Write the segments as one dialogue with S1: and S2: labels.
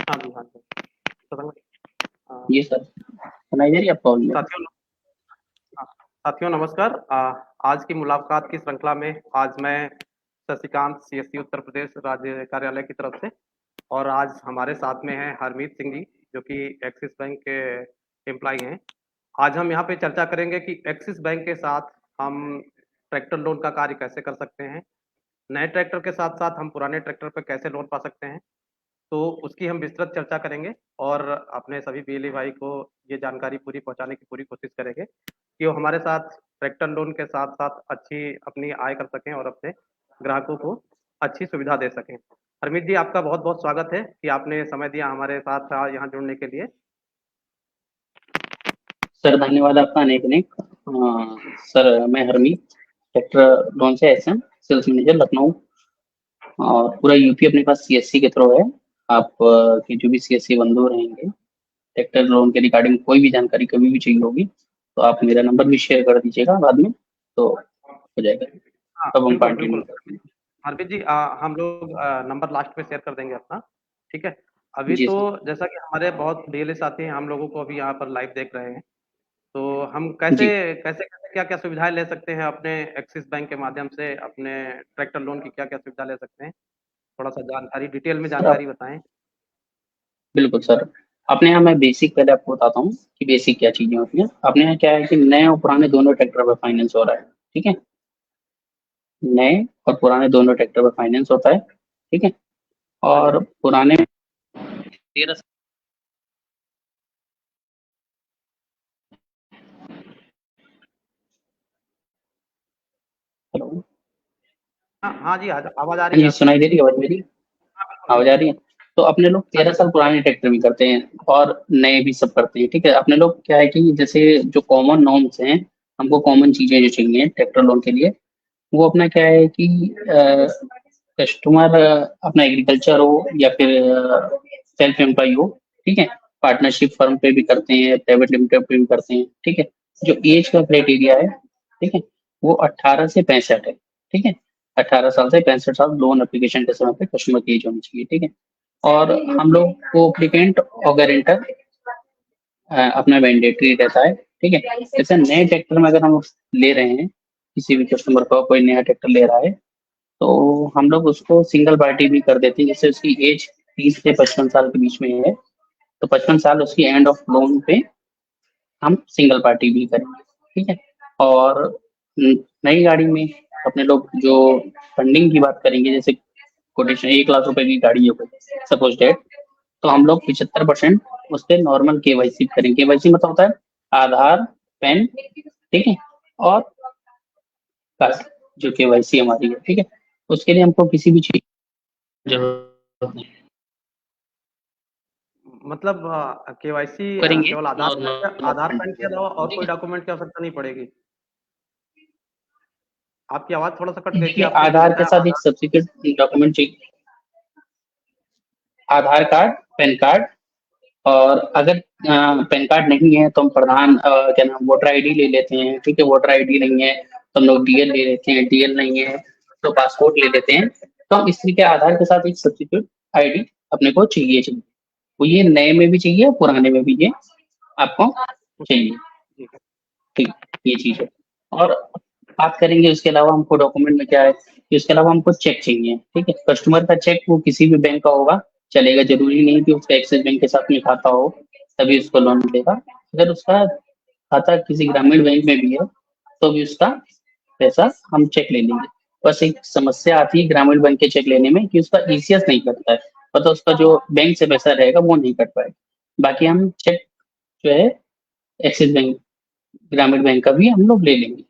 S1: हाँ जी, हाँ जी। पतंग
S2: जी सर, सुनाई दे रही है आपको आवाज़ मेरी?
S1: साथियों हाँ, साथियों नमस्कार। आज की मुलाकात की श्रृंखला में आज मैं शशिकांत सीएससी उत्तर प्रदेश राज्य कार्यालय की तरफ से और आज हमारे साथ में हैं हरमीत सिंह जी जो कि एक्सिस बैंक के एम्प्लॉई हैं। आज हम यहाँ पे चर्चा करेंगे कि एक्सिस बैंक के साथ हम ट्रैक्टर लोन का कार्य कैसे कर सकते हैं, नए ट्रैक्टर के साथ साथ हम पुराने ट्रैक्टर पर कैसे लोन पा सकते हैं। तो उसकी हम विस्तृत चर्चा करेंगे और अपने सभी बीएलई भाई को ये जानकारी पूरी पहुंचाने की पूरी कोशिश करेंगे कि वो हमारे साथ ट्रैक्टर लोन के साथ साथ अच्छी अपनी आय कर सकें और अपने ग्राहकों को अच्छी सुविधा दे सकें। हरमीत जी, आपका बहुत बहुत स्वागत है कि आपने समय दिया हमारे साथ यहाँ जुड़ने के लिए।
S2: सर धन्यवाद आपका अनेक अनेक। सर मैं हरमीत, ट्रैक्टर लोन से एसएम सेल्स मैनेजर लखनऊ। और पूरा यूपी अपने पास सीएससी के थ्रू है। आप के जो भी सीएससी बंधु रहेंगे, ट्रैक्टर लोन के रिगार्डिंग कोई भी जानकारी कभी भी चाहिए होगी तो आप मेरा नंबर भी शेयर कर दीजिएगा बाद में, तो हो जाएगा।
S1: हाँ
S2: तब हम
S1: बिल्कुल
S2: कंटिन्यू
S1: बिल्कुल।
S2: करते हैं।
S1: हरमीत जी, हम लोग नंबर लास्ट में शेयर कर देंगे अपना। ठीक है। अभी
S2: जी
S1: तो
S2: सर।
S1: जैसा कि हमारे बहुत बीएलए साथी हैं, हम लोगों को अभी यहाँ पर लाइव देख रहे हैं, तो हम कैसे
S2: जी
S1: कैसे कैसे क्या क्या सुविधाएं ले सकते हैं अपने एक्सिस बैंक के माध्यम से अपने ट्रैक्टर लोन की क्या क्या सुविधा ले सकते हैं, थोड़ा सा जानकारी डिटेल में
S2: सर, आप
S1: जानकारी बताएं।
S2: बिल्कुल सर। अपने यहाँ मैं बेसिक पहले आपको बताता हूँ कि बेसिक क्या चीजें होती हैं। अपने यहाँ क्या है कि नए और पुराने दोनों ट्रैक्टर पर फाइनेंस हो रहा है। ठीक है, नए और पुराने दोनों ट्रैक्टर पर फाइनेंस होता है। ठीक है।
S1: हाँ जी।
S2: और पुराने में 13। हेलो।
S1: हाँ हाँ जी, आवाज आ रही
S2: हाँ
S1: है
S2: जी,
S1: आपकी।
S2: सुनाई दे रही है आवाज मेरी?
S1: हाँ बिल्कुल
S2: आवाज आ
S1: बिल्कुल।
S2: रही है। तो अपने लोग
S1: हाँ
S2: 13
S1: जी
S2: साल पुराने ट्रैक्टर भी करते हैं और नए भी सब करते हैं। ठीक है, अपने लोग क्या है कि जैसे जो कॉमन नॉर्म्स हैं, हमको कॉमन चीजें जो चाहिए ट्रैक्टर लोन के लिए, वो अपना क्या है कि कस्टमर अपना एग्रीकल्चर हो या फिर सेल्फ एम्प्लॉय हो। ठीक है, पार्टनरशिप फर्म पे भी करते हैं, प्राइवेट लिमिटेड पे भी करते हैं। ठीक है, जो एज का क्राइटेरिया है, ठीक है, वो 18 से 65 है। ठीक है, 18 साल से 65 साल लोन एप्लीकेशन के समय पे कस्टमर की एज होनी चाहिए। ठीक है, और हम लोग को एप्लीकेंट और गारंटर अपना मैंडेटरी रहता है। ठीक है, जैसे नए ट्रैक्टर में अगर हम ले रहे हैं, किसी भी कस्टमर को कोई नया ट्रैक्टर ले रहा है, तो हम लोग उसको सिंगल पार्टी भी कर देते हैं। जैसे उसकी एज 30 से 55 साल के बीच में है, तो 55 साल उसकी एंड ऑफ लोन पे हम सिंगल पार्टी भी करेंगे। ठीक है, और नई गाड़ी में अपने लोग जो फंडिंग की बात करेंगे, जैसे कोटेशन 1 लाख रुपए की गाड़ी है कोई, सपोज डेट, तो हम लोग 75% उस पर नॉर्मल केवाईसी करेंगे। केवाईसी मतलब होता है आधार, पैन, ठीक है, और कार्ड, जो केवाईसी हमारी है। ठीक है, उसके लिए हमको किसी भी चीज की जरूरत नहीं
S1: मतलब केवाईसी
S2: करेंगे।
S1: केवल
S2: नॉर्मल
S1: आधार
S2: अपडेट
S1: कार्ड के
S2: देते
S1: अलावा
S2: हैं।
S1: और
S2: ठीक
S1: कोई
S2: है,
S1: डॉक्यूमेंट की आवश्यकता नहीं पड़ेगी। आपकी आवाज थोड़ा सा कट गई थी,
S2: देखिए
S1: आपसे कि
S2: आधार
S1: जैसे
S2: के साथ एक
S1: आधार।
S2: सब्सिक्वेंट डॉक्यूमेंट चाहिए, आधार कार्ड, पैन कार्ड। और अगर पैन कार्ड नहीं है तो हम क्या नाम, वोटर आईडी ले लेते हैं। ठीक है, वोटर आईडी नहीं है तो हम लोग डीएल ले लेते हैं, डीएल नहीं है तो पासपोर्ट ले लेते हैं। तो हम इस तरीके आधार के साथ एक सब्सिक्वेंट आईडी अपने को चाहिए चाहिए। वो ये नए में भी चाहिए, पुराने में भी ये आपको चाहिए।
S1: जी।
S2: ठीक, ये चीज है। और बात करेंगे उसके अलावा हमको डॉक्यूमेंट में क्या है कि उसके अलावा हमको चेक चाहिए। ठीक है, कस्टमर का चेक वो किसी भी बैंक का होगा चलेगा, जरूरी नहीं कि उसका एक्सिस बैंक के साथ में खाता हो तभी उसको लोन मिलेगा। अगर उसका खाता किसी ग्रामीण बैंक में भी है तो भी उसका पैसा हम चेक ले लेंगे। बस एक समस्या आती है ग्रामीण बैंक के चेक लेने में कि उसका ईसीएस नहीं कटता है, मतलब उसका जो बैंक से पैसा रहेगा वो नहीं कट पाएगा। बाकी हम चेक जो है एक्सिस बैंक, ग्रामीण बैंक का भी हम लोग ले लेंगे।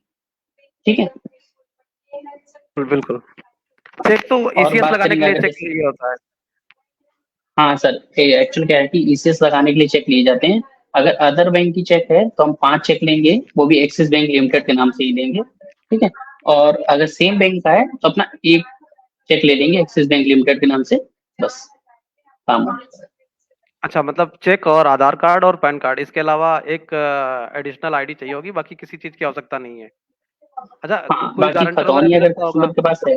S2: ठीक है।
S1: बिल्कुल। चेक तो
S2: और
S1: ईसीएस
S2: बात
S1: लगाने के
S2: करेंगे
S1: लिए
S2: अगर
S1: चेक
S2: जैसे,
S1: लिए होता है।
S2: हाँ सर, एक्चुअल क्या है कि ईसीएस लगाने के लिए चेक लिए जाते हैं। अगर अदर बैंक की चेक है तो हम 5 चेक लेंगे, वो भी एक्सिस बैंक लिमिटेड के नाम से ही लेंगे। ठीक है, और अगर सेम बैंक का है तो अपना एक चेक ले लेंगे एक्सिस बैंक लिमिटेड के नाम से, बस काम हो जाएगा।
S1: अच्छा, मतलब चेक और आधार कार्ड और पैन कार्ड, इसके अलावा एक एडिशनल आईडी चाहिए होगी, बाकी किसी चीज की आवश्यकता नहीं है। अच्छा,
S2: हाँ,
S1: कोई
S2: बाकी
S1: गारंटर वगैरह
S2: खतौनी
S1: भी
S2: अगर
S1: लगता होगा।
S2: कस्टमर के पास है,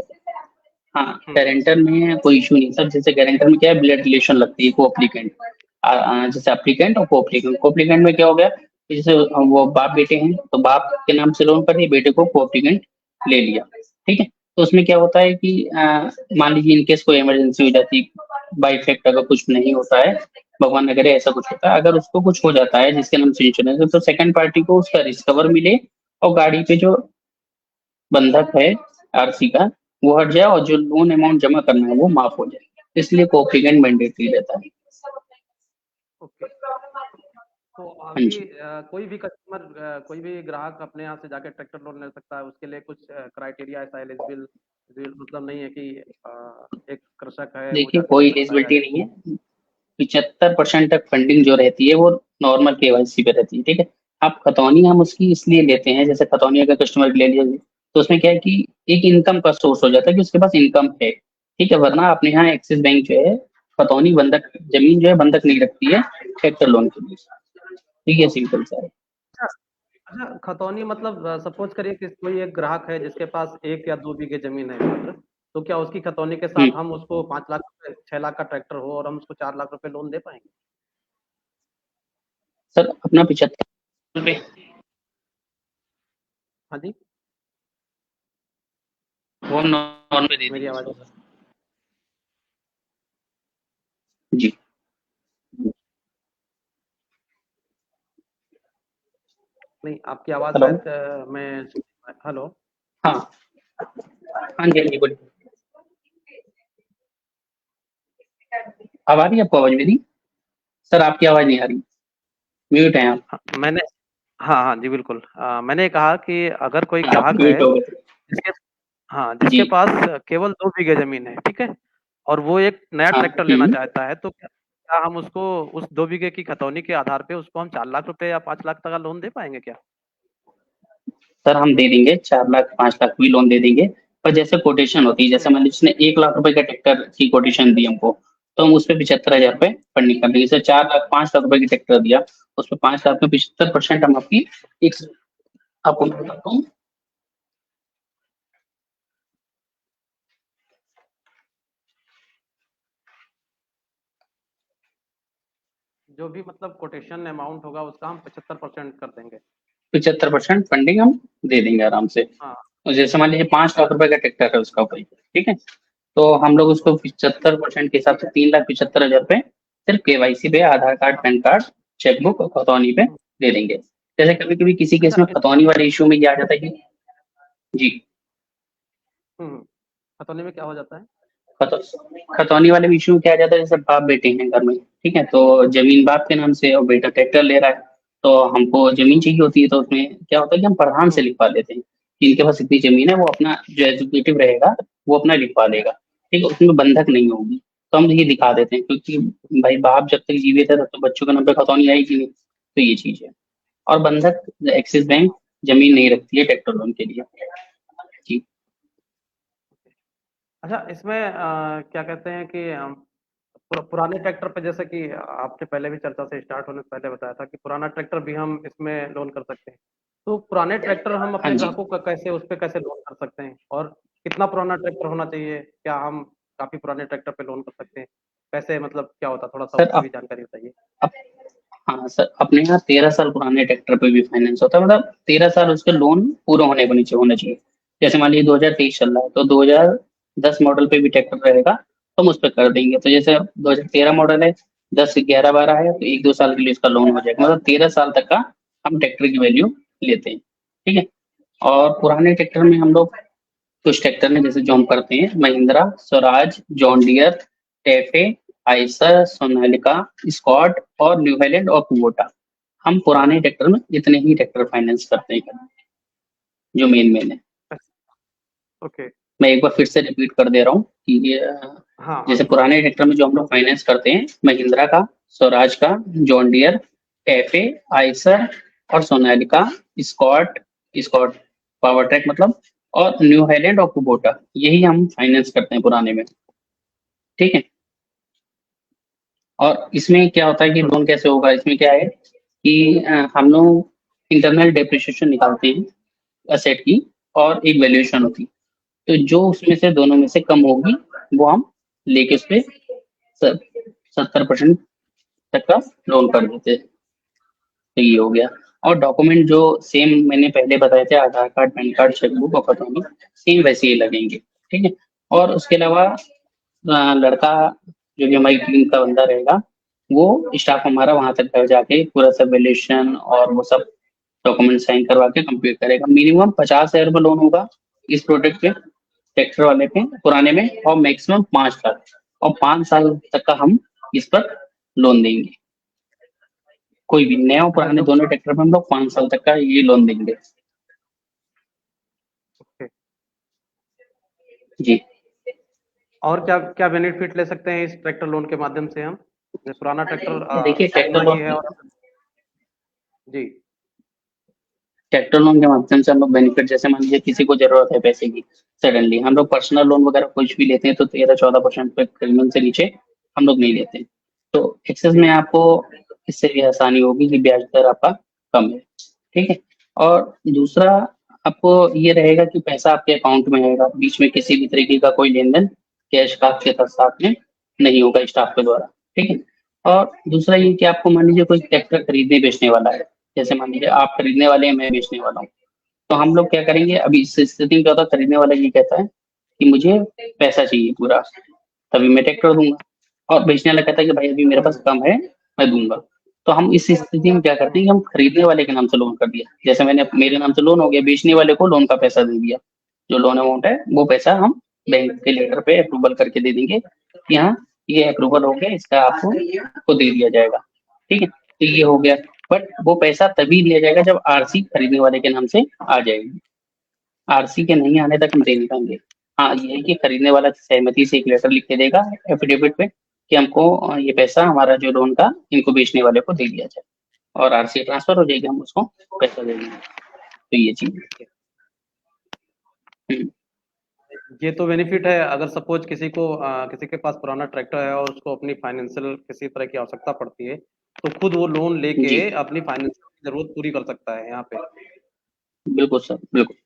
S2: हाँ, गारंटर में कोई इशू नहीं सर। जैसे गारंटर में क्या है, ब्लड रिलेशन लगती है, को एप्लीकेंट। जैसे एप्लीकेंट और को एप्लीकेंट। को एप्लीकेंट में क्या हो गया कि जैसे वो बाप बेटे हैं तो बाप के नाम से लोन पर ही बेटे को एप्लीकेंट ले लिया, ठीक है। तो उसमें क्या होता है कि मान लीजिए इनकेस कोई इमरजेंसी हो जाती है, बाई इफेक्ट अगर कुछ नहीं होता है, भगवान न करे ऐसा कुछ होता है, अगर उसको कुछ हो जाता है जिसके नाम से इंश्योरेंस है, तो सेकंड पार्टी को उसका रिस्कवर मिले और गाड़ी पे जो बंधक है आरसी का वो हट जाए और जो लोन अमाउंट जमा करना है वो माफ हो जाए, इसलिए कोऑपरेशन मैंडेटरी रहता है।
S1: ओके। तो
S2: हाँ
S1: अभी
S2: जी।
S1: कोई भी कस्टमर, कोई भी ग्राहक अपने यहाँ से जाके ट्रैक्टर लोन ले सकता है, उसके लिए कुछ क्राइटेरिया ऐसा एलिजिबल मतलब नहीं है कि एक कृषक है वो
S2: देखिए
S1: जाके ले
S2: कोई
S1: सकता है या
S2: एलिजिबिलिटी नहीं है। 75% तक फंडिंग जो रहती है वो नॉर्मल केवाईसी पे रहती है, ठीक है। आप खतौनी हम उसकी इसलिए लेते हैं, जैसे खतौनी अगर कस्टमर ले लिया तो उसमें क्या है कि एक इनकम का सोर्स हो जाता है कि उसके पास इनकम है, ठीक है। वरना अपने यहाँ एक्सिस बैंक जो है खतौनी बंधक जमीन जो है बंधक नहीं रखती है ट्रैक्टर लोन के लिए, ठीक है, सिंपल सा है।
S1: अच्छा। अच्छा, खतौनी मतलब सपोज करिए कि कोई एक ग्राहक है जिसके पास 1 या 2 बीघे जमीन है मात्र, तो क्या उसकी खतौनी के साथ हम उसको 5 लाख रुपए, 6 लाख का ट्रैक्टर हो और हम उसको 4 लाख रुपए लोन दे पाएंगे?
S2: सर अपना 75 रुपये।
S1: हाँ जी।
S2: वो हम नॉन पे दे
S1: मेरी
S2: देंगे
S1: आवाज
S2: उसको सर। जी।
S1: नहीं, आपकी आवाज
S2: हेलो।
S1: शायद मैं हेलो।
S2: हाँ हाँ जी, हाँ जी बोलिए। अब आ रही है आपको आवाज मेरी? सर आपकी आवाज नहीं आ रही, म्यूट है आप।
S1: हाँ, मैंने हाँ हाँ जी बिल्कुल, मैंने कहा कि अगर कोई
S2: आप
S1: ग्राहक है
S2: म्यूट हो गए।
S1: जिसके हाँ जिसके
S2: जी।
S1: पास केवल 2 बीघे जमीन है, ठीक है, और वो एक नया
S2: हाँ।
S1: ट्रैक्टर लेना चाहता है, तो क्या क्या हम उसको उस 2 बीघे की खतौनी के आधार पे उसको हम 4 लाख रुपए या 5 लाख तक का लोन दे पाएंगे क्या?
S2: सर हम दे देंगे 4 लाख 5 लाख भी लोन दे देंगे। पर जैसे कोटेशन होती है, जैसे मान लीजिए उसने 1 लाख रुपए का ट्रैक्टर की कोटेशन दी हमको, तो हम उस पर 75 हजार रुपए फंडिंग कर देंगे। जैसे 4 लाख 5 लाख रुपए की ट्रैक्टर दिया, उसमें 5 लाख में 75% हम आपकी एक, आपको मैं बताता हूँ।
S1: जो भी मतलब कोटेशन अमाउंट होगा उसका हम 75% कर देंगे।
S2: 75% फंडिंग हम दे देंगे आराम से।
S1: हाँ।
S2: और जैसे मान लीजिए 5 लाख रुपए का ट्रैक्टर है उसका कोई, ठीक है, तो हम लोग उसको 75% के हिसाब से 3,75,000 रुपए सिर्फ केवाईसी पे, आधार कार्ड, पैन कार्ड, चेकबुक और खतौनी पे दे देंगे। जैसे कभी कभी किसी केस
S1: अच्छा
S2: में खतौनी वाले इशू में क्या आ जाता है कि जी,
S1: हम्म खतौनी में क्या हो जाता है?
S2: खतौनी वाले इशू में क्या आ जाता है, जैसे बाप बेटे हैं घर में, ठीक है, तो जमीन बाप के नाम से और बेटा ट्रैक्टर ले रहा है, तो हमको जमीन चाहिए होती है, तो उसमें क्या होता है कि हम प्रधान से
S1: हम्म
S2: लिखवा लेते हैं कि इनके पास इतनी जमीन है, वो अपना जो एग्जीक्यूटिव रहेगा वो अपना लिखवा देगा, ठीक है, उसमें बंधक नहीं होगी। तो हम ये दिखा देते हैं, क्योंकि भाई बाप जब तक जीवित है तब तो बच्चों के नाम पे खतौनी आएगी नहीं, तो ये चीज है। और बंधक एक्सिस बैंक जमीन नहीं रखती है ट्रैक्टर लोन के लिए। जी।
S1: अच्छा, इसमें क्या कहते हैं कि पुराने ट्रैक्टर पे, जैसे कि आपने पहले भी चर्चा से स्टार्ट होने से पहले बताया था कि पुराना ट्रैक्टर भी हम इसमें लोन कर सकते हैं, तो पुराने ट्रैक्टर हम
S2: हाँ
S1: अपने
S2: जी।
S1: ग्राहकों का कैसे उस पे कैसे लोन कर सकते हैं, और कितना पुराना ट्रैक्टर होना चाहिए? क्या हम काफी पुराने ट्रैक्टर पे लोन कर सकते हैं? कैसे मतलब क्या होता है, थोड़ा सा
S2: सर
S1: उसकी भी जानकारी बताइए।
S2: अब हाँ सर, अपने यहाँ 13 साल पुराने ट्रैक्टर पे भी फाइनेंस होता है, मतलब 13 साल उसके लोन पूरे होने को नीचे होना चाहिए। जैसे मान लीजिए 2023 चल रहा है, तो 2010 मॉडल पे भी ट्रैक्टर रहेगा तो हम उस पर कर देंगे। तो जैसे 2013 मॉडल है, 10 11 12 है, तो 1 2 साल के लिए उसका लोन हो जाएगा, मतलब 13 साल तक का हम ट्रैक्टर की वैल्यू लेते हैं, ठीक है। और पुराने ट्रैक्टर में हम लोग कुछ ट्रैक्टर में जैसे जो हम करते हैं, Mahindra, Swaraj, John Deere, TAFE, Eicher, Sonalika, स्कॉट और न्यू हाईलैंड और कुबोटा, हम पुराने ट्रैक्टर में इतने ही ट्रैक्टर फाइनेंस करते हैं जो मेन मेन है।
S1: ओके।
S2: मैं एक बार फिर से रिपीट कर दे रहा हूँ कि ये
S1: हाँ हाँ
S2: जैसे
S1: बिल्कुल।
S2: पुराने ट्रैक्टर में जो हम लोग फाइनेंस करते हैं, महिंद्रा का, स्वराज का, जॉन डियर, टेफे, आइसर और सोनालिका, स्कॉट, स्कॉट पावर ट्रैक मतलब, और न्यू हाईलैंड और कुबोटा, यही हम फाइनेंस करते हैं पुराने में, ठीक है। और इसमें क्या होता है कि
S1: बिल्कुल।
S2: लोन कैसे होगा, इसमें क्या है कि हम लोग इंटरनल डेप्रिसिएशन निकालते हैं असेट की, और एक वैल्यूएशन होती है। तो जो उसमें से दोनों में से कम होगी वो हम लेके उस पे 70% तक का लोन कर देते हैं। तो ये हो गया। और डॉक्यूमेंट जो सेम मैंने पहले बताए थे, आधार कार्ड, पैन कार्ड, चेकबुक और पता सेम वैसे ही लगेंगे। ठीक है। और उसके अलावा लड़का जो भी हमारी टीम का बंदा रहेगा, वो स्टाफ हमारा वहां तक घर जाके पूरा सब वैल्यूएशन और वो सब डॉक्यूमेंट साइन करवा के कंप्लीट करेगा। मिनिमम 50,000 रुपये लोन होगा इस प्रोडक्ट पे, ट्रैक्टर वाले पे, पुराने में, और मैक्सिमम 5 लाख, और 5 साल तक का हम इस पर लोन देंगे। कोई भी नया और
S1: अच्छा
S2: पुराने
S1: जो
S2: दोनों ट्रैक्टर पे हम लोग 5 साल तक का ये लोन देंगे।
S1: ओके,
S2: जी।
S1: और क्या क्या बेनिफिट ले सकते हैं इस ट्रैक्टर लोन के माध्यम से हम? जैसे पुराना ट्रैक्टर
S2: देखिए
S1: अपना ही है और जी।
S2: ट्रैक्टर लोन के माध्यम से हम लोग बेनिफिट, जैसे मान लीजिए किसी को जरूरत है पैसे की सडनली, हम लोग पर्सनल लोन वगैरह कुछ भी लेते हैं तो 13-14% पे प्रीमियम से नीचे हम लोग नहीं लेते। तो एक्सेस में आपको इससे भी आसानी होगी कि ब्याज दर आपका कम है। ठीक है। और दूसरा, आपको ये रहेगा कि पैसा आपके अकाउंट में रहेगा, बीच में किसी भी तरीके का कोई लेन देन कैश का आपके साथ में नहीं होगा स्टाफ के द्वारा। ठीक है। और दूसरा ये कि आपको मान लीजिए कोई ट्रैक्टर खरीदने बेचने वाला है, जैसे मान लीजिए आप खरीदने वाले हैं, मैं बेचने वाला हूँ, तो हम लोग क्या करेंगे, अभी इस स्थिति में क्या होता है, खरीदने वाला ये कहता है कि मुझे पैसा चाहिए पूरा, तभी मैं ट्रैक्टर दूंगा, और बेचने वाला कहता है कि भाई अभी मेरे पास कम है, मैं दूंगा। तो हम इस स्थिति में क्या करते हैं कि हम खरीदने वाले के नाम से लोन कर दिया, जैसे मैंने मेरे नाम से लोन हो गया, बेचने वाले को लोन का पैसा दे दिया, जो लोन अमाउंट है वो पैसा हम बैंक के लेटर पे अप्रूवल करके दे देंगे कि हाँ ये अप्रूवल हो गया, इसका आपको को दे दिया जाएगा। ठीक है। तो ये हो गया। बट वो पैसा तभी लिया जाएगा जब आरसी खरीदने वाले के नाम से आ जाएगी। आरसी के नहीं आने तक हम दे नहीं पाएंगे। हाँ ये है कि खरीदने वाला सहमति से एक लेटर लिख के देगा एफिडेविट पे कि हमको ये पैसा हमारा जो लोन का इनको बेचने वाले को दे दिया जाए, और आरसी ट्रांसफर हो जाएगी, हम उसको पैसा दे देंगे। तो ये चीज है। हम्म।
S1: ये तो बेनिफिट है। अगर सपोज किसी के पास पुराना ट्रैक्टर है और उसको अपनी फाइनेंशियल किसी तरह की आवश्यकता पड़ती है, तो खुद वो लोन लेके
S2: जी
S1: अपनी फाइनेंशियल की जरूरत पूरी कर सकता है यहाँ पे।
S2: बिल्कुल सर, बिल्कुल।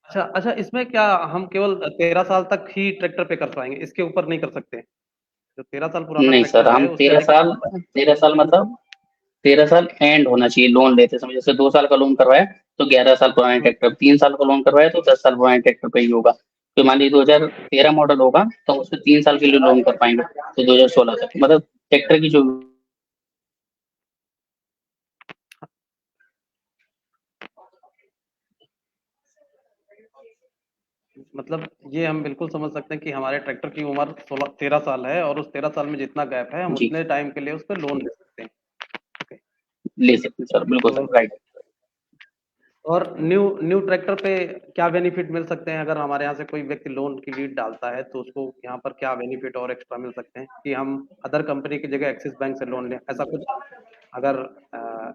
S1: अच्छा अच्छा, इसमें क्या हम केवल 13 साल तक ही ट्रैक्टर पे कर पाएंगे, इसके ऊपर नहीं कर सकते? जो 13 साल पुराना
S2: नहीं सर,
S1: ट्रैक्टर है
S2: हम
S1: उससे
S2: तेरह
S1: अधिक?
S2: साल 13 साल मतलब 13 साल एंड होना चाहिए लोन लेते समय। जैसे 2 साल का लोन करवाया तो 11 साल पुराने
S1: हम्म,
S2: ट्रैक्टर, 3 साल का लोन करवाया तो 10 साल पुराने ट्रैक्टर पे ही होगा। तो मान लीजिए 2013 मॉडल होगा तो उसमें 3 साल के लिए लोन कर पाएंगे, तो 2016 तक मतलब ट्रैक्टर की जो।
S1: मतलब ये हम बिल्कुल समझ सकते हैं कि हमारे ट्रैक्टर की उम्र 16-13 साल है और उस 13 साल में जितना गैप है हम
S2: जी
S1: उतने टाइम के लिए उस पर लोन ले सकते हैं। ओके।
S2: ले सकते हैं सर, बिल्कुल
S1: तो
S2: सर, राइट।
S1: और न्यू न्यू ट्रैक्टर पे क्या बेनिफिट मिल सकते हैं? अगर हमारे यहाँ से कोई व्यक्ति लोन की लीड डालता है तो उसको यहाँ पर क्या बेनिफिट और एक्स्ट्रा मिल सकते हैं कि हम अदर कंपनी की जगह एक्सिस बैंक से लोन लें, ऐसा कुछ? अगर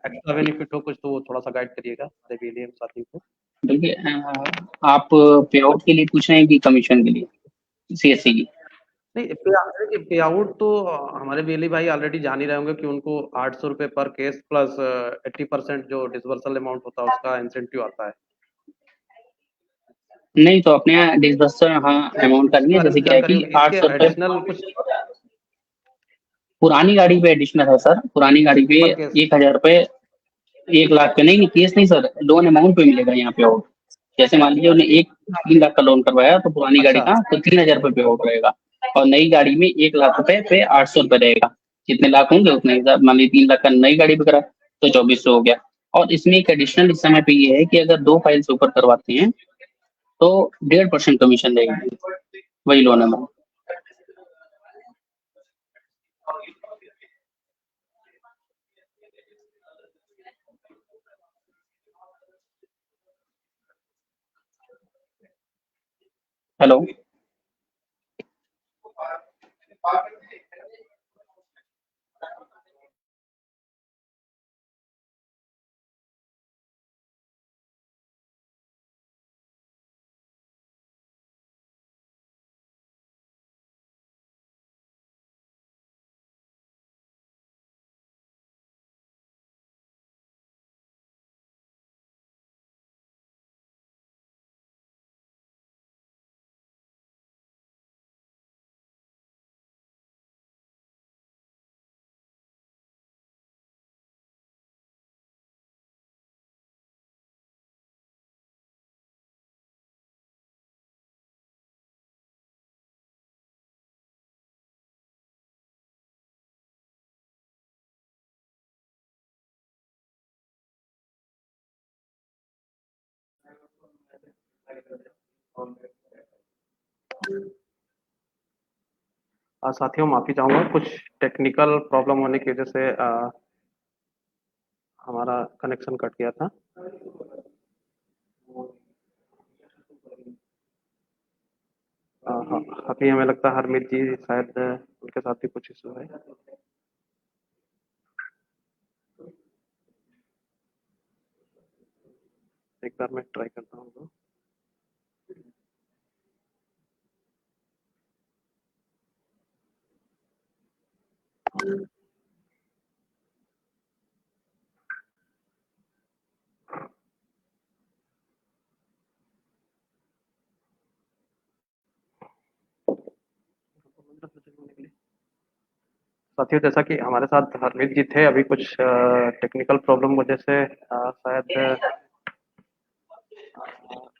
S1: एक्स्ट्रा बेनिफिट हो कुछ तो वो थोड़ा सा गाइड करिएगा हमारे भी लिए साथियों को।
S2: देखिए आप पे आउट के लिए पूछ रहे हैं कि कमीशन के लिए, सीएससी की?
S1: नहीं, पे आउट तो हमारे बिजली भाई ऑलरेडी जान ही रहे होंगे कि उनको 800 रुपये पर केस प्लस 80% जो डिसबर्सल अमाउंट होता है उसका इंसेंटिव आता है।
S2: नहीं, तो अपने यहाँ डिसबर्समेंट हाँ अमाउंट का नहीं
S1: इसके
S2: है,
S1: बारे में
S2: जैसे
S1: कुछ
S2: क्या है
S1: जानकारी
S2: कि
S1: होगी,
S2: आठ
S1: इसके
S2: सौ रुपये
S1: एडिशनल कुछ
S2: पुरानी गाड़ी पे एडिशनल है सर, पुरानी गाड़ी पे
S1: पर केस?
S2: 1,000 रुपये, 1 लाख पे नहीं, केस नहीं सर, लोन अमाउंट पे मिलेगा यहाँ पे आउट। जैसे मान लीजिए उन्हें 3 लाख का लोन करवाया तो पुरानी गाड़ी
S1: अच्छा
S2: का तो 3,000 रुपये पे आउट रहेगा, और नई गाड़ी में 1 लाख रुपए पे 800 रुपये रहेगा। जितने लाख होंगे उतने हिसाब, मान लीजिए 3 लाख का नई गाड़ी पे करा तो 2,400 हो गया। और इसमें एक एडिशनल इस समय पे ये है कि अगर 2 फाइल से ऊपर करवाते हैं तो 1.5% कमीशन रहेगी, वही लोन अमाउंट। हेलो।
S1: साथियों माफ़ी चाहूँगा, कुछ टेक्निकल प्रॉब्लम होने की वजह से हमारा कनेक्शन कट गया था। हाँ, अभी हमें लगता है हरमीत जी शायद उनके साथ भी कुछ इशू है। एक बार मैं ट्राई करता हूँ तो। साथियों जैसा कि हमारे साथ हरमीत जी थे, अभी कुछ टेक्निकल प्रॉब्लम वजह से शायद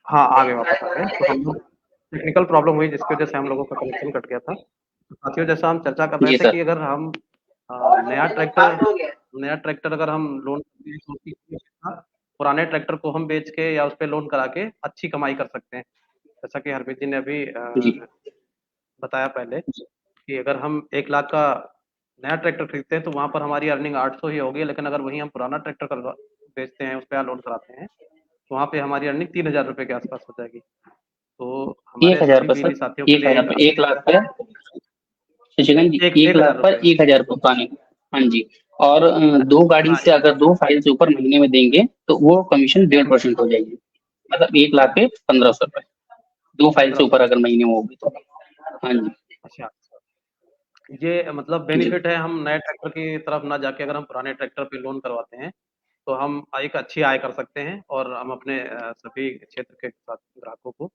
S1: हाँ, आ गए वापस आ गए। तो हम लोग टेक्निकल प्रॉब्लम हुई जिसकी वजह से हम लोगों का कनेक्शन कट गया था। तो साथियों जैसा हम चर्चा कर रहे
S2: जी
S1: थे
S2: सर।
S1: कि अगर हम नया ट्रैक्टर अगर हम लोन पुराने ट्रैक्टर को हम बेच के या उस पे लोन करा के अच्छी कमाई कर सकते हैं। जैसा कि हरमीत जी ने अभी
S2: जी
S1: बताया पहले कि अगर हम 1 लाख का नया ट्रैक्टर खरीदते हैं तो वहाँ पर हमारी अर्निंग 800 ही होगी, लेकिन अगर वहीं हम पुराना ट्रैक्टर करवा बेचते हैं, उस पे लोन कराते हैं, तो वहाँ पे हमारी अर्निंग 3000 रुपए के आसपास हो जाएगी। तो हमारे
S2: 1,000
S1: सभी
S2: पर
S1: बीएलई
S2: सर,
S1: साथियों के
S2: एक
S1: लिए
S2: हजार
S1: एक
S2: पे 1 लाख पे शशिकांत जी,
S1: एक
S2: 1 लाख
S1: 1000
S2: पर
S1: रुपए
S2: 1,000 भुगतान। हाँ जी। और दो गाड़ी
S1: हाँ,
S2: से अगर 2 फाइल से ऊपर महीने में देंगे तो वो कमीशन 1.5% हो जाएगी। मतलब 1 लाख पे 1,500 रुपए, 2 फाइल से
S1: 1500
S2: ऊपर अगर
S1: रुपए।
S2: महीने में होगी तो। हाँ जी।
S1: अच्छा, ये मतलब
S2: जी
S1: बेनिफिट है, हम नए ट्रैक्टर की तरफ ना जाके अगर हम पुराने ट्रैक्टर पे लोन करवाते हैं, तो हम एक अच्छी आय कर सकते हैं और हम अपने सभी क्षेत्र के साथ ग्राहकों को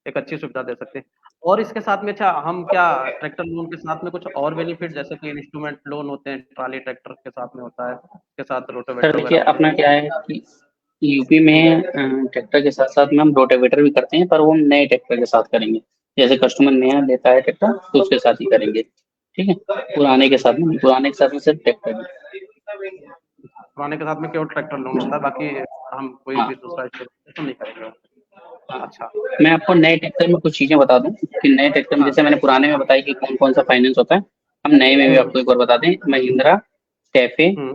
S1: एक अच्छी सुविधा दे सकते हैं। और इसके साथ में अच्छा हम क्या ट्रैक्टर लोन के साथ में कुछ और बेनिफिट जैसे कि इंस्ट्रूमेंट लोन होते हैं, ट्रॉली ट्रैक्टर के साथ में होता है, उसके साथ
S2: सर,
S1: रोटावेटर वगैरह
S2: देखिए
S1: होते
S2: अपना
S1: हैं।
S2: क्या है कि यूपी
S1: हुँ,
S2: में ट्रैक्टर के साथ साथ में हम रोटावेटर भी करते हैं, पर वो हम नए ट्रैक्टर के साथ करेंगे। जैसे कस्टमर नया लेता है ट्रैक्टर तो उसके साथ ही करेंगे। ठीक है, पुराने के साथ में नहीं, पुराने के साथ में सिर्फ ट्रैक्टर ही।
S1: पुराने के साथ में केवल ट्रैक्टर लोन
S2: जी
S1: होता है, बाकी हम कोई
S2: हाँ
S1: भी दूसरा स्टेप तो नहीं करेंगे।
S2: हाँ।
S1: अच्छा,
S2: मैं आपको नए ट्रैक्टर में कुछ चीजें बता दूं कि नए ट्रैक्टर में
S1: हाँ।
S2: जैसे मैंने पुराने में बताया कि कौन कौन सा फाइनेंस होता है, हम नए में भी
S1: हुँ,
S2: आपको एक बार बता दें। महिंद्रा, कैफे,
S1: हुँ,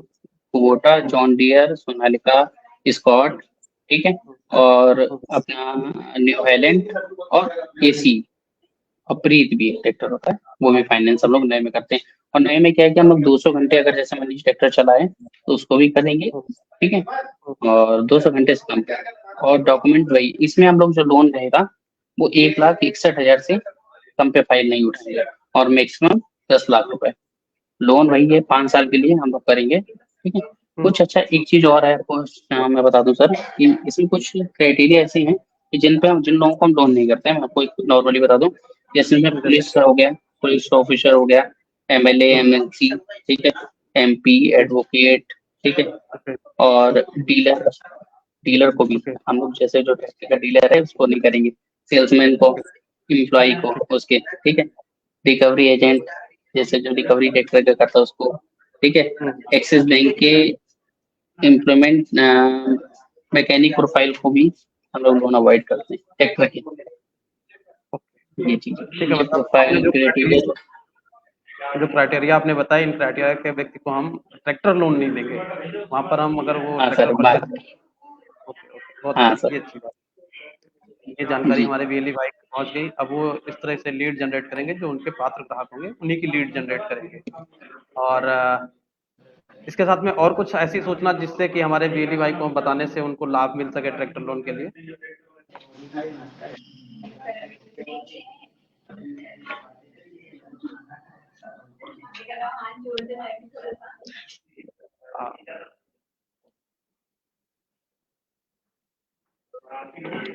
S2: कुबोटा,
S1: हुँ,
S2: जॉन डियर, सोनालिका, स्कॉट, ठीक है,
S1: हुँ,
S2: और
S1: हुँ,
S2: अपना न्यू हाईलैंड और एसी और प्रीत भी एक ट्रैक्टर होता है, वो भी फाइनेंस हम लोग नए में करते हैं। और नए में क्या है कि हम लोग 200 घंटे अगर जैसे मान लीजिए ट्रैक्टर चलाए तो उसको भी करेंगे।
S1: हुँ,
S2: ठीक है,
S1: हुँ,
S2: और 200 घंटे से कम। और डॉक्यूमेंट वही, इसमें हम लोग जो लोन रहेगा वो 1,61,000 से कम पे फाइल नहीं उठाएंगे, और मैक्सिमम 10 लाख रुपए। लोन वही है, 5 साल के लिए हम लोग करेंगे। ठीक है।
S1: हुँ,
S2: कुछ अच्छा एक चीज और है आपको मैं बता दूं सर, कि इसमें कुछ क्राइटेरिया ऐसे हैं कि जिन लोगों को हम लोन नहीं करते हैं। मैं आपको नॉर्मली बता दूं, जैसे इसमें
S1: जैसे
S2: पुलिस हो गया, पुलिस ऑफिसर हो गया, एमएलए,
S1: हुँ,
S2: एमएलसी, ठीक है, एमपी,
S1: हुँ,
S2: एडवोकेट, ठीक है,
S1: ओके,
S2: और डीलर, डीलर को भी
S1: ओके,
S2: हम लोग जैसे जो ट्रैक्टर का डीलर है उसको नहीं करेंगे, सेल्समैन को,
S1: ओके,
S2: एम्प्लॉय को
S1: ओके,
S2: उसके, ठीक है, रिकवरी एजेंट जैसे जो रिकवरी ट्रैक्टर का करता है उसको, ठीक है,
S1: हुँ,
S2: एक्सिस बैंक के एम्प्लॉयमेंट मैकेनिक प्रोफाइल को भी हम लोग लोन अवॉइड करते हैं ट्रैक्टर के।
S1: ओके,
S2: ये चीज,
S1: ठीक है
S2: ये
S1: मतलब आपने
S2: प्रोफाइल क्राइटेरिया।
S1: जो क्राइटेरिया आपने बताया, इन क्राइटेरिया के व्यक्ति को हम ट्रैक्टर लोन नहीं देंगे। वहाँ पर हम अगर वो
S2: हाँ
S1: ट्रैक्टर
S2: सर,
S1: परचेज़
S2: बात।
S1: ओके, ओके, बहुत
S2: हाँ
S1: अच्छी
S2: सर।
S1: ये अच्छी बात है। ये जानकारी
S2: जी
S1: हमारे बीएलई भाई तक पहुँच गई। अब वो इस तरह से लीड जनरेट करेंगे, जो उनके पात्र ग्राहक होंगे, उन्हीं की लीड जनरेट करेंगे। और इसके साथ में और कुछ ऐसी सूचना जिससे कि हमारे बीएलई भाई को बताने से उनको लाभ मिल सके ट्रैक्टर लोन के लिए? हाँ,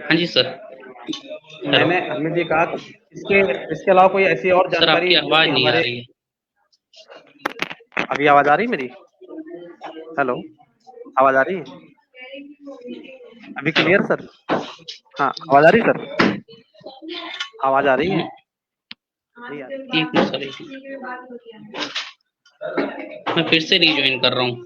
S2: हाँ जी सर। हेलो
S1: मैंने हमें ये कहा कि इसके इसके अलावा कोई ऐसी और
S2: सर,
S1: जानकारी
S2: आपकी
S1: जो
S2: आवाज
S1: कि
S2: नहीं आ
S1: हमारे
S2: रही है।
S1: अभी आवाज़ आ रही है मेरी? हेलो, आवाज़ आ रही है? अभी क्लियर सर? हाँ, आवाज़ आ रही है सर? आवाज़ आ रही है? नहीं आ रही?
S2: एक मिनट सर, एक मिनट, मैं फिर से रीज्वाइन कर रहा हूँ।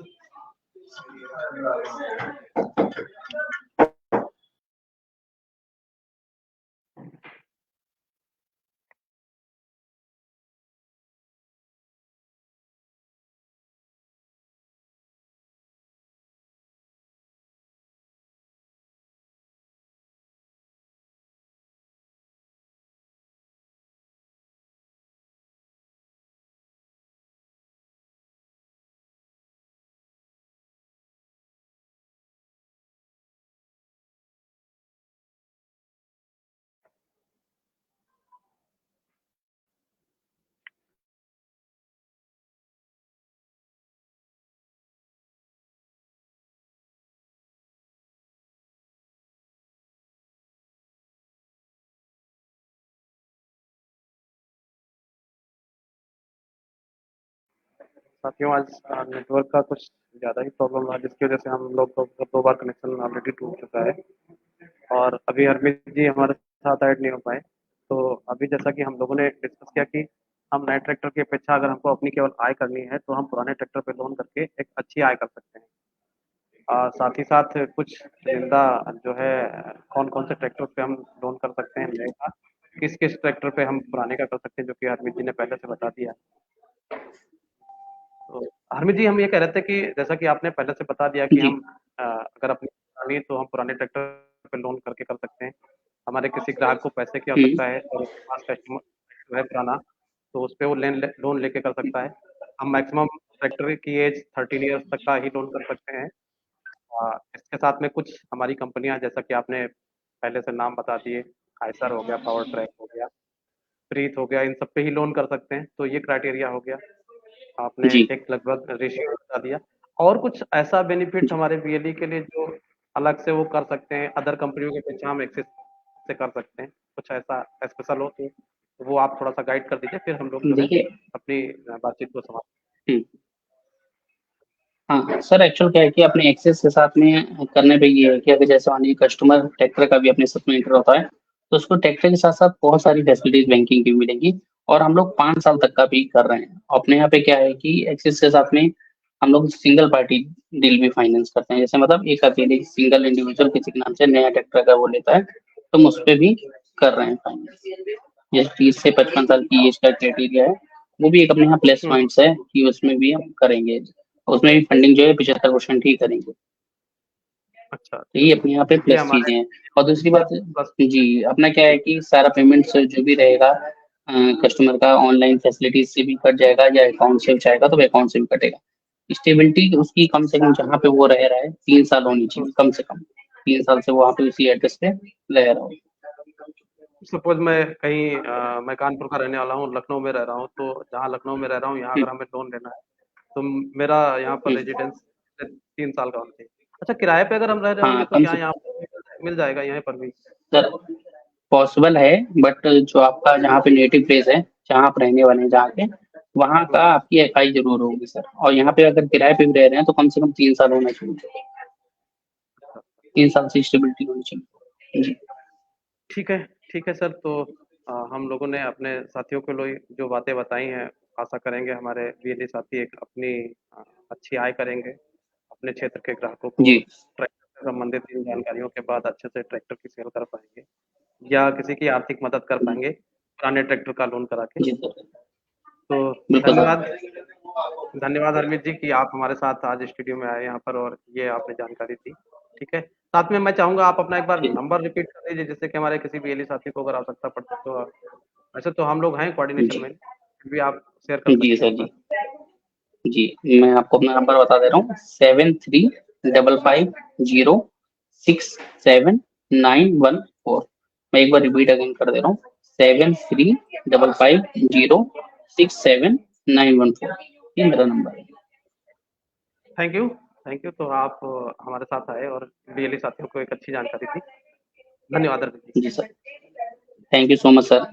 S1: साथियों आज नेटवर्क का कुछ ज़्यादा ही प्रॉब्लम रहा जिसकी वजह से हम लोग को 2 बार कनेक्शन ऑलरेडी टूट चुका है और अभी हरमीत जी हमारे साथ ऐड नहीं हो पाए। तो अभी जैसा कि हम लोगों ने डिस्कस किया कि हम नए ट्रैक्टर की अपेक्षा अगर हमको अपनी केवल आय करनी है तो हम पुराने ट्रैक्टर पे लोन करके एक अच्छी आय कर सकते हैं। साथ ही साथ कुछ चुनिंदा जो है कौन-कौन से ट्रैक्टर पे हम लोन कर सकते हैं नए का, किस-किस ट्रैक्टर पे हम पुराने का कर सकते हैं जो कि हरमीत जी ने पहले से बता दिया। तो हरमीत जी हम ये कह रहे थे कि जैसा कि आपने पहले से बता दिया कि
S2: जी।
S1: हम अगर अपनी पुरानी तो हम पुराने ट्रैक्टर पे लोन करके कर सकते हैं। हमारे किसी ग्राहक को पैसे की आवश्यकता है और उसके पास कस्टमर जो है पुराना, तो उसपे वो लोन लेके कर सकता है। हम मैक्सिमम ट्रैक्टर की एज 13 इयर्स तक का ही लोन कर सकते हैं। इसके साथ में कुछ हमारी कंपनियाँ जैसा कि आपने पहले से नाम बता दिए, आयशर हो गया, पावर ट्रैक हो गया, प्रीत हो गया, इन सब पे ही लोन कर सकते हैं। तो ये क्राइटेरिया हो गया। आपने
S2: जी।
S1: एक लगभग रेशियो बता दिया और कुछ ऐसा बेनिफिट
S2: जी।
S1: हमारे बीएलई के लिए जो अलग से वो कर सकते हैं, अदर कंपनियों की अपेक्षा हम एक्सेस से कर सकते हैं, कुछ ऐसा स्पेशल हो तो वो आप थोड़ा-सा गाइड कर दीजिए, फिर हम लोग जो है
S2: देखिए।
S1: अपनी बातचीत को समाप्त
S2: हुँ। हाँ, सर एक्चुअल क्या है कि अपने एक्सेस के साथ में करने पे ये है कि अगर जैसे मान लीजिए कस्टमर ट्रैक्टर का भी अपने साथ में एंटर होता है, तो उसको ट्रैक्टर के साथ-साथ बहुत सारी फैसिलिटीज़ बैंकिंग की मिलेंगी और हम लोग 5 साल तक का भी कर रहे हैं। अपने यहाँ पे क्या है कि एक्सेस के साथ में हम लोग सिंगल पार्टी डील भी फाइनेंस करते हैं। जैसे मतलब एक अकेले सिंगल इंडिविजुअल किसी के नाम से नया ट्रैक्टर अगर वो लेता है, तो हम उसपे भी कर रहे हैं फाइनेंस। ये 30 से 55 साल की एज का क्राइटेरिया है, वो भी एक अपने यहाँ प्लस
S1: हुँ,
S2: पॉइंट्स है कि उसमें भी हम करेंगे। उसमें भी फंडिंग जो है 75% ही करेंगे।
S1: अच्छा,
S2: तो ये अपने यहाँ पे
S1: ये
S2: प्लस
S1: हमारे
S2: चीज़ें हैं। और दूसरी बात
S1: प्लस
S2: जी, अपना क्या है कि सारा पेमेंट्स जो भी रहेगा कस्टमर का ऑनलाइन फैसिलिटीज़ से भी कट जाएगा या अकाउंट से चाहेगा तो वो अकाउंट से भी कटेगा। स्टेबिलिटी उसकी कम से कम जहाँ पे वो रह रहा है 3 साल होनी
S1: हुँ,
S2: चाहिए कम से कम। 3 साल से वहाँ पे उसी एड्रेस पे रह रहा हो।
S1: सपोज़ मैं कहीं मैं कानपुर का रहने वाला हूँ, लखनऊ में रह रहा हूँ, तो जहाँ लखनऊ में रह रहा हूँ, यहाँ
S2: हुँ,
S1: अगर हमें लोन लेना है, तो मेरा यहाँ पर
S2: हुँ।
S1: रेज़िडेंस 3 साल का होना चाहिए। अच्छा किराए पे अगर हम रह रहे होंगे
S2: हाँ,
S1: तो
S2: कम
S1: क्या
S2: से
S1: यहाँ पर भी मिल जाएगा यहीं पर भी?
S2: सर पॉसिबल है बट जो आपका जहाँ पे नेटिव प्लेस है, जहाँ आप रहने वाले हैं जहाँ के, वहाँ
S1: हुँ,
S2: का आपकी एफआई ज़रूर होगी सर और यहाँ पे अगर किराए पे भी रह रहे हैं तो कम से कम 3 साल होना चाहिए।
S1: अच्छा।
S2: 3 साल से स्टेबिलिटी होनी चाहिए। जी।
S1: ठीक है, ठीक है सर तो हम लोगों ने अपने साथियों को लोई जो बातें बताई हैं, आशा करेंगे हमारे बीएलई साथी एक अपनी अ, अच्छी आय करेंगे। अपने क्षेत्र के ग्राहकों को
S2: जी।
S1: ट्रैक्टर से संबंधित इन जानकारियों के बाद अच्छे से ट्रैक्टर की सेल कर पाएँगे या किसी की आर्थिक मदद कर
S2: जी,
S1: पाएँगे, पुराने ट्रैक्टर का लोन करा के।
S2: जी सर।
S1: तो
S2: बिल्कुल
S1: धन्यवाद
S2: सर।
S1: धन्यवाद हरमीत जी कि आप हमारे साथ आज स्टूडियो में आए यहाँ पर और ये आपने जानकारी दी, ठीक है? साथ में मैं चाहूँगा आप अपना एक बार
S2: जी,
S1: नंबर रिपीट कर दीजिए जिससे कि हमारे किसी बीएलई साथी को अगर आवश्यकता पड़ती तो वैसे तो हम लोग हैं कोऑर्डिनेशन
S2: जी।
S1: में, फिर भी आप शेयर कर
S2: जी
S1: सकते हैं
S2: सर
S1: एक
S2: जी।
S1: बार।
S2: जी, मैं आपको अपना नंबर बता दे रहा हूँ 7355067914। मैं एक बार रिपीट अगेन कर दे रहा हूँ 7355067914। ये मेरा नंबर है।
S1: थैंक यू तो आप हमारे साथ आए और बीएलई साथियों को एक अच्छी जानकारी दी। धन्यवाद हरमीत जी।
S2: जी sir. Thank you so much sir.